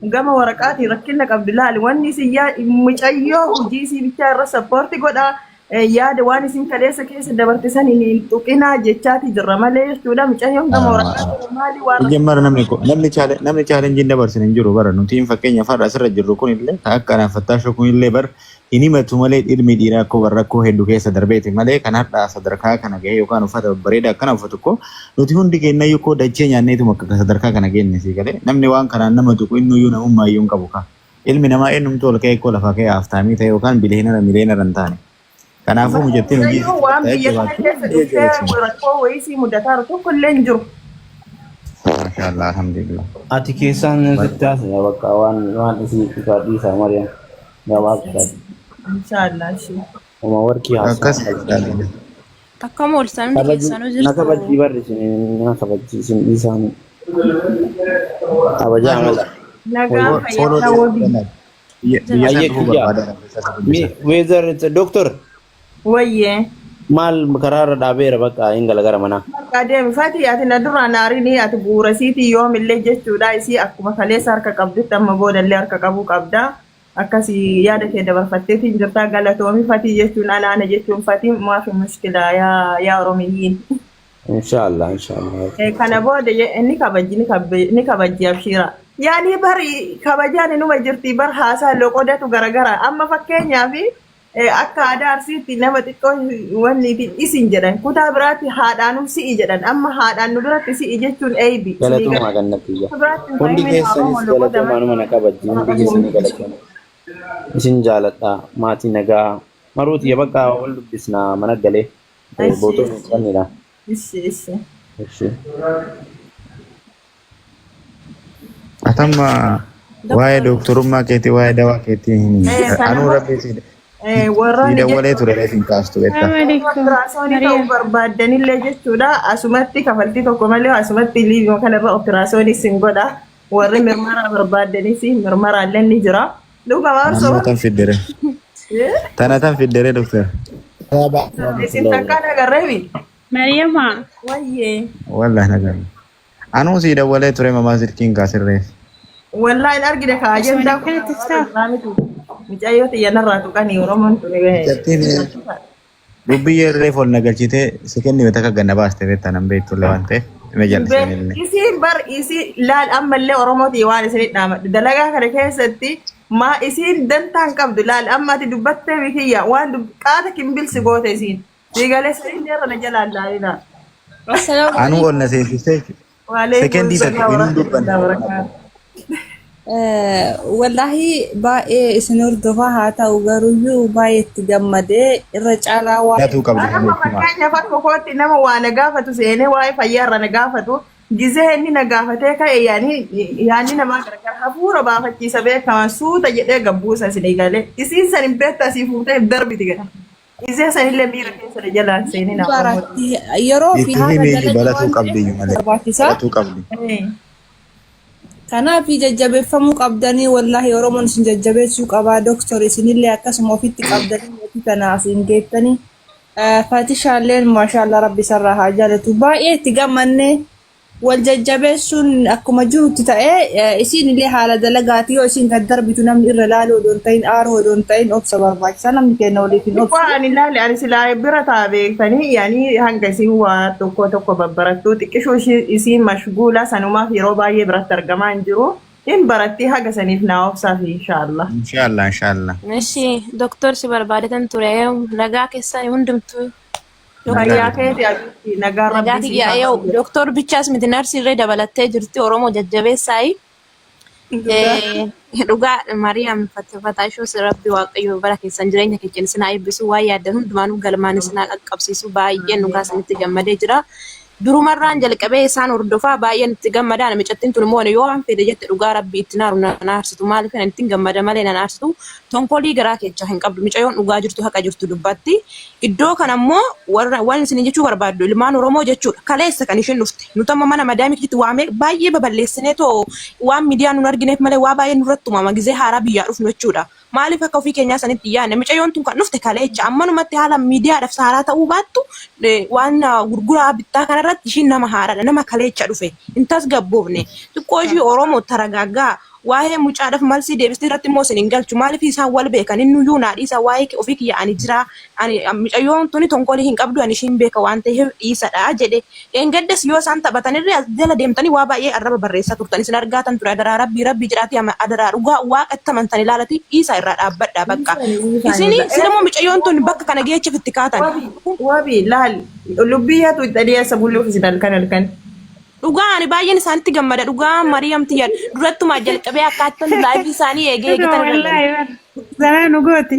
gama waraqaatii rakkina qabdi laali wanni isin mucayyoo hojii isii bichaa irra sappoortii godhaa yaada waan isin kaleessa keessa dabartisan hin tuqinaa jechaati jirra malee jechuudha mucayyoon gama waraqaatii maali waan Ijamara namni chaalenjiin dabarsin hin jiru bara nutiin fakkeenya farra asirra jirru kun illee akka naaffattaashoo kun illee bar hin himatu malee ilmi dhiiraa akkoo barra akkoo hedduu keessa darbeeti malee kan har'aa sadarkaa kana gahee yookaan uffata bareedaa akkana uffatu koo nuti hundi keenyayyuu koo dachee nyaanneetuma akka sadarkaa kana geenne si galee namni waan kanaan nama tuqu innuyyuu namummaa iyyuu hin qabu ka ilmi namaa eenyumtu ol ka'ee koo lafa ka'ee aftaamii ta'e yookaan mileenara hin taane. Kanaafuu mujattiin hojii waan biyya kana keessa dhuftee rakkoo wayisii mudataa tokko illee hin jiru. Maashaallah alhamdulillah. Ati keessaan sittaas bakka waan isii dhiisaa Mariyaam gabaaf taate. Inshaallah shi. Uma warqii Akkas haasa'aa. Takka moolsaan keessanuu jirtu. Naka bajjii barri naka bajjii isin dhiisaan kabajaa mala. Nagaa fayyaa wabii. Biyya sana dhufuu barbaada. Weezar doktor Wayyee. maal karaarra dhaabeera bakka hin galagara manaa. Adeemi fati ati na dura naarini ati bu'uura siitii yoomillee jechuudha isii akkuma kaleessa harka qabdutti amma boodallee harka qabuu qabda. Akkasii yaada kee dabarfatteetiin jirtaa galatoomi fatii jechuun anaana jechuun fatii maafi mushkilaa yaa Oromiyyiin. Inshaallah. Kana booda inni kabajji abshiira. Yaani bari kabajaan inuma jirti bar haasaa loqodatu garagara amma fakkeenyaaf akka aadaa arsiitti nama xiqqoo wanni isin jedhan kutaa biraatti haadhaanuu si'i jedhan amma haadhaan nu biratti si'i jechuun eebi. Galatoomaa gannatti ija. Hundi keessanis galatoomaa numa na kabajji hundi keessanii galatoomaa. Isin jaaladha maatii nagaa maruuti ya bakka wal dubbisna mana galee bootoo hin qabnedha. Ishi. Atamma waa'ee doktorummaa keetii waa'ee dawaa keetii anuu rabbiisiidha. Siida walee ture reefin kaastu beektaa. Operaasyoonii ta'uu barbaaddanillee jechuudha asumatti kafaltii tokko malee asumatti liivii kanarra operaasyoonii sin godha warri mirmara barbaaddanis mirmaraallee ni jira. Dhuga waarsoo. Tanatan fiddere doktor. Isin takkaan agarreebi. Mariyamaa. Wayyee. Wallahi nagaa. Anuu siida walee ture mamaa sirkiin kaasirreef. Wallahi argine ka ajandaa mucayyoo xiyyanarraa tuqanii Oromoon ture. Dubbii yerreef ol nagalchitee si kenni takka ganna baaste beektaa nan beektulle waan ta'eef dhimma jallisanillee. Isiin bar isii laal ammallee Oromooti waan isinit dhaamadhu dalagaa kana keessatti maa isiin dantaan qabdu laal ammati dubbattee bikiyya waan qaata kimbilsi goote isiin diigalee sirriin irra na jalaan laalina. Anuu ol na seensistee sekendii takka inni dubbanna. Wallahi baay'ee isin hordofaa haa ta'u garuyyuu baay'ee itti gammadee irra caalaa waa. Nyaatu qabdi. Fakkeenyaaf akka kootti nama waa na gaafatu seenee waa'ee fayyaarra na gaafatu gizee inni na gaafatee ka'e yaanni namaa gargar hafuura baafachiisa beekaman suuta jedhee gabbuusa isin eegalee isiin san hin beektu asii fuutee darbiti gada. Gizee sanillee miira keessa jalaan seenee nama. Yeroo fi haala balatuu qabdi malee. Balatuu qabdi. Kanaaf jajjabeeffamuu qabdanii wallahi Oromoon isin jajjabeessuu qabaa doktor isinillee akkasuma ofitti qabdanii mootii kanaaf hin geettanii Fatishaalleen maashaallah rabbi sarraa haa jaalatu baay'ee itti gammanne wal jajjabeessuun akkuma jirutti ta'ee isinillee haala dalagaatii yoo isin kan darbitu namni irra laaluu odoon ta'in aaruu odoon ta'in obsa barbaachisaa namni kenna waliif hin obsa. Ani laale ani silaa bira taa beektanii yaani hanga isin waa tokko babbarattuu xiqqishuu isin mashguula sanumaaf yeroo baay'ee biratti argamaa hin jiru. In baratti haga saniif naa obsaaf inshaallah. Inshaallah. Meshi doktor si barbaadetan ture nagaa keessan hundumtuu. Fayyaa keetii nagaa rabbi. Nagaa kiyyaa yoo doktor bichaas miti narsiirree dabalattee jirti Oromoo jajjabeessaayi. Dhugaa Mariyaam Fataashoo rabbi waaqayyo bara keessan jireenya keenya sinaa eebbisu waa yaaddan hundumaanuu galmaan sinaa qaqqabsiisu baay'ee nu kaasanitti gammadee jira. Durumarraan jalqabee isaan hordofaa baay'een itti gammadaa namichattiin tun immoo yoo waan fedhe jette dhugaa rabbii itti naaru naarsitu maaliif kan ittiin gammada malee naarsitu tonkolii garaa keessa hin qabdu mucayyoon dhugaa jirtu haqa jirtu dubbatti iddoo kanammoo waan isin jechuu barbaaddu ilmaan Oromoo jechuudha kaleessa kan ishin dhufte nuti amma mana madaamiitti waamee baay'ee baballeessinee too waan miidiyaan nun argineef malee waa baay'ee nurratti uumama gizee haaraa biyyaa dhufnu jechuudha. Maaliif akka ofii keenyaa sanitti yaadne mucayyoon tun kan dhufte kaleecha ammanumatti haala miidiyaadhaaf saaraa ta'uu baattu waan gurguraa bittaa kanarratti ishiin nama haaraadha nama kaleecha dhufe intas gabboofne xiqqoo ishii Oromoo taragaaggaa waa'ee mucaadhaaf malsii deebistee irratti immoo isin hin galchu maaliif isaan wal beekan inni iyyuu naadhiisa waa'ee ofii kiyyaa'anii jira ani mucayyoon tuni tonkolii hin qabdu ani ishiin beeka waan ta'eef dhiisadha jedhe eengaddas yoo isaan taphatanirra jala deemtanii waa baay'ee arraba barreessaa turtan isin argaatan ture adaraa rabbii jiraati adaraa dhugaa waaqatti amantan ilaalati dhiisaa irraa dhaabbadha bakka isini silmoo mucayyoon tuni bakka kana geechiif itti kaatan wabi laal lubbiyyatu itti adeessa buluuf isin halkan dhugaa ani baay'een isaanitti gammada dhugaa Mariam tiyyan durattumaa jalqabee akkaatan laayif isaanii eegitan Zara nugooti.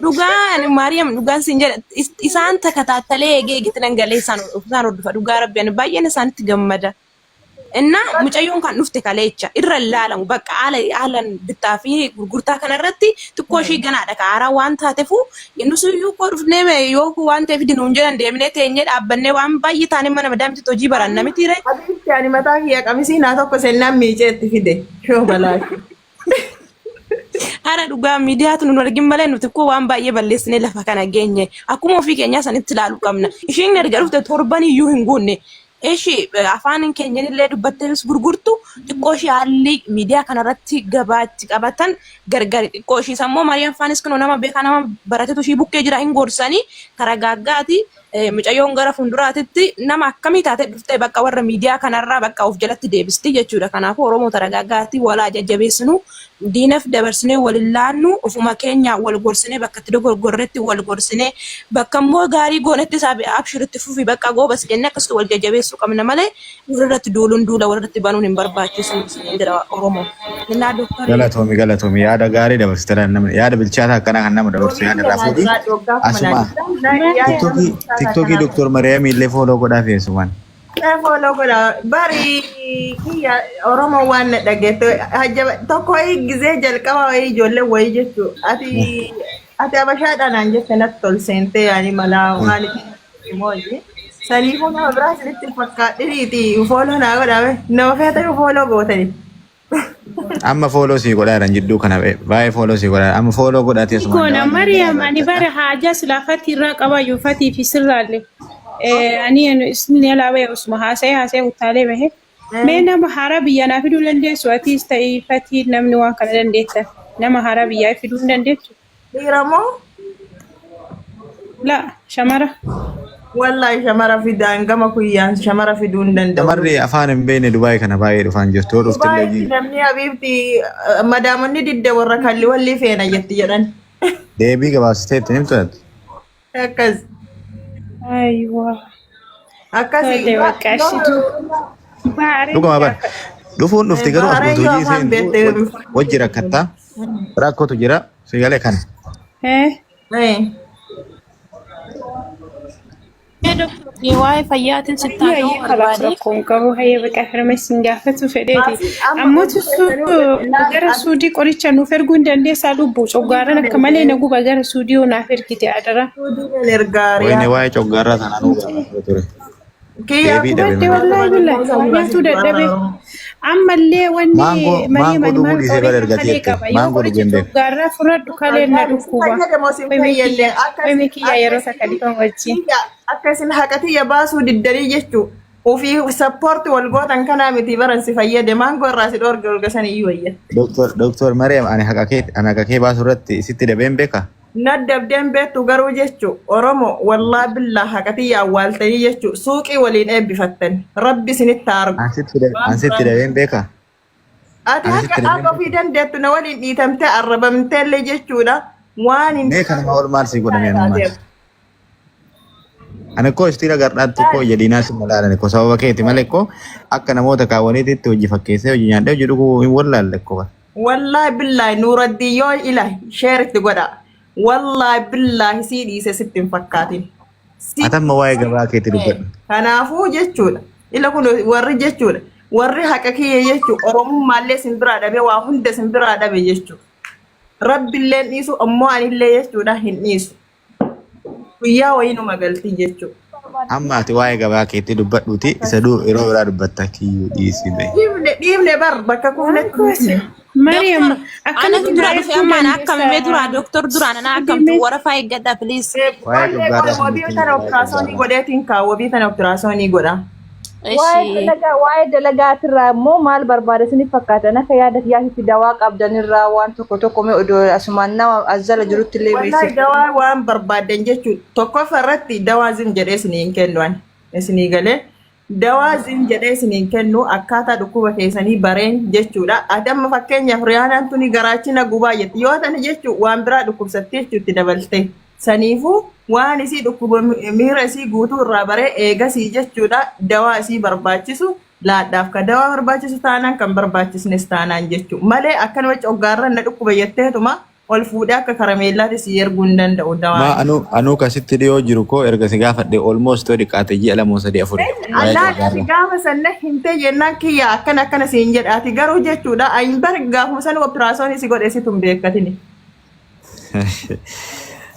dhugaan Mariam dhugaan sin jedha isaan takataatalee eegitan galee isaan hordofa dhugaa rabbi ani baay'een isaanitti gammada inna mucayyoon kan dhufte kaleecha irra laalamu bakka haalan bittaa fi gurgurtaa kanarratti xiqqoo ishii ganaadha kaaraa waan taateefu innus iyyuu koo dhufnee yoo waan ta'eef dinuun jedhan deemnee teenyee dhaabbannee waan baay'ee taane mana madaamti hojii baranna miti ree. Abiitti ani mataa kiyya qamisii naa tokko sennaan miiceetti fide yoo balaashi. Hara dhugaa miidiyaatu nu argin malee nuti koo waan baay'ee balleessinee lafa kana geenye akkuma ofii keenyaa sanitti ilaaluu qabna ishiin erga dhufte torban iyyuu hin guunne. Eshi afaan keenyan illee dubbattees gurgurtu xiqqoo ishee haalli miidiyaa kanarratti gabaatti qabatan gargari xiqqoo ishee sammoo Mariam Faanis kunoo nama beekaa nama baratetu ishee bukkee jira hin gorsanii karaa gaaggaati mucayyoon gara fuulduraatitti nama akkamii taate dhuftee bakka warra miidiyaa kanarraa bakka of jalatti deebisti jechuudha kanaafuu Oromoo taraa gaaggaatti walaa jajjabeessinu diinaf dabarsinee walin laannu ofuma keenya wal gorsinee bakka itti dogoggorretti wal gorsinee bakka immoo gaarii goonetti saabii abshiritti fufi bakka goobas jennee akkasitti wal jajjabeessuu qabna malee warratti duuluun duula warratti banuun hin barbaachisu jira Oromoo. Galatoomi yaada gaarii dabarsitee namni yaada bilchaataa akkanaa kan nama dabarsu yaada raafuuti asuma tiktokii Dr. Mariam illee fooloo godhaa feesumaan. Follow godha bari kiyya Oromoo waan dhageetto tokko gizee jalqaba wayii ijoollee wayii jechuu ati abashaadhaan jette natti tol seentee yaani malaa waan imooji saniifuu nama biraa sinitti fakkaadhiriiti fooloo naa godhame nama feeta fooloo gootani. Amma fooloo sii godhaadhaan jidduu kana baay'ee fooloo sii godhaadhaan amma fooloo godhaatee asuma. Koona Mariam ani bara haajaa silaafatti irraa qabayyuu fatii fi sirraalle. Ani ismini lawe usma hase utale behe me nama harabiya na fidu dandeessu atis ta'e fati namni waan kana dandeetta nama harabiya fidu dandeettu diramo la shamara wallahi shamara fidan gama kuyyaan shamara fidu dandeettu marri afaan hin beene Dubai kana baay'ee dhufan jirtu dhufte leeji namni habibti madamonni didde warra kalli walli feena jetti jedhan deebii gabaasiteetti nimtu akkas aywa akkasii dhuguma bara dhufuun dhufti garuu as guutuu jiiseen wajji rakkattaa rakkootu jira sigalee kana. Waa'ee fayyaatiin sittaadhu barbaade. Qabu hayyee baqa farmasiin gaafatu fedheeti. Ammoo gara suudii qoricha nuuf erguu hin dandeessaa lubbuu coggaarran akka malee na guba gara suudii naaf ergite adara. Wayne waa'ee coggaarraa sana nuu gaafatu ture. Wadde wallahi billahi hayyatu dadhabe. Ammallee wanni Mariam dhuguu dhiisee bara ergatee maangoo dhugeen beeku. Coggaarraa fudhadhu kalee na dhukkuba. Wayme kiyya yeroo sakalifan wajjin. Akkasin haqatiyya baasuu diddanii jechuu ofii sappoorti wal gootan kanaa miti baransi fayyade maangoo irraa si dhoorge olgasan iyyuu wayya. Dr. Mariam ani haqa kee baasuu irratti sitti dabeen beeka? Naddabdeen beektu garuu jechuu Oromoo wallaa billaa haqatiyya awwaaltanii jechuu suuqii waliin eebbifattan rabbi sinitti argu. Ansitti dabeen beeka? Ati haqa akka ofii dandeettu na waliin dhiitamtee arrabamteellee jechuudha waan hin. Mee kanuma ol maal si godhame ammaa? Ani koo istiira gardhaatti koo jedhinaa si malaalan koo sababa keeti malee koo akka namoota kaawwaniititti hojii fakkeessee hojii nyaadhee hojii dhuguu hin wallaalle koo. Wallahi billahi nuuraddi yoo ilahi sheeritti godha. Wallahi billahi si dhiise sitti hin fakkaatin. Atamma waa'ee gabaa keetti dubbadhu. Kanaafuu jechuudha. Ila kun warri jechuudha. Warri haqa kiyya jechuudha. Oromummaallee simbiraa dhabe waa hunda simbiraa dhabe jechuudha. Rabbillee dhiisu ammoo anillee jechuudha hin dhiisu. Guyyaa wayii numa galtii jechuudha. Amma ati waa'ee gabaa keetti dubbadhuuti isa yeroo biraa dubbatta kiyyuu dhiisii bahe. Dhiifne bar bakka kuufnetti. Mariam akkanatti dura dhufee ammaan akkamimee dura doktor duraan ana akkamtu warafaa eeggadha please. Wabii tana operaasyoonii godheetiin kaa wabii tana operaasyoonii godha. waa'ee dalagaatirraa immoo maal barbaada isiniif fakkaata? Akka yaada kiyyaatti dawaa qabdanirraa waan tokko mee odoo asumaan nama azala jirutti illee wallahi dawaa waan barbaadan jechuudha. Tokkoffaa irratti dawaa zin jedhee isiniin kennuun isinii galee dawaa zin jedhee isiniin kennu akkaataa dhukkuba keessanii bareen jechuudha. Adamma fakkeenyaaf riyaanaan tuni garaachina gubaa jetti yoo ta'an jechuudha waan biraa dhukkubsattee jechuutti dabalte. Saniifuu waan isii dhukkuba miira isii guutuu irraa baree eegasii jechuudha dawaa isii barbaachisu laadhaaf ka dawaa barbaachisu taanaan kan barbaachisnes taanaan jechuudha malee akkanuma coggaarra na dhukkuba jetteetuma ol fuudhee akka karameellaatti si erguu hin danda'u dawaa. Anuu kasitti dhiyoo jiru koo erga si gaafadhe olmoos too dhiqaate ji'a lamoo sadii afur. Allaa si gaafa sanna hintee jennaan kiyya akkana siin jedhaati garuu jechuudha ayin bar gaafuma san operaasyoonii si godheessitu hin beekatini.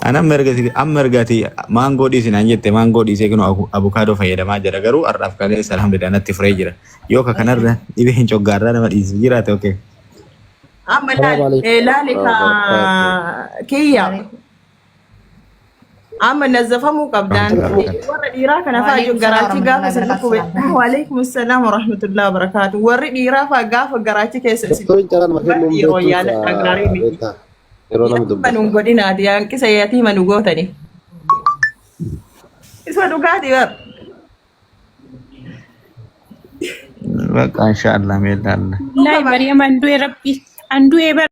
Anam ergati maangoo dhiisi naan jette maangoo dhiisee kinu abukaadoo fayyadamaa jira garuu har'aaf kaleessa alhamdulillah natti furee jira yoo ka kanarra dhibee hin coggaarraa nama dhiisi jiraate okee. Amma laali ka kiyya amma nazzafamuu qabdaan warra dhiiraa kana fa'aa jiru garaachi gaafa sin dhukkube waalaikum assalaam wa rahmatullahi wa barakaatu warri dhiiraa fa'aa gaafa garaachi keessa yeroo yaala dhagaarii miti. Manun godinaati hanqisa yatii manu gootani. Isa dhugaati bar. Baqa inshallah meeldalla. Wallahi Maryam andu'e rabbi andu'e bar.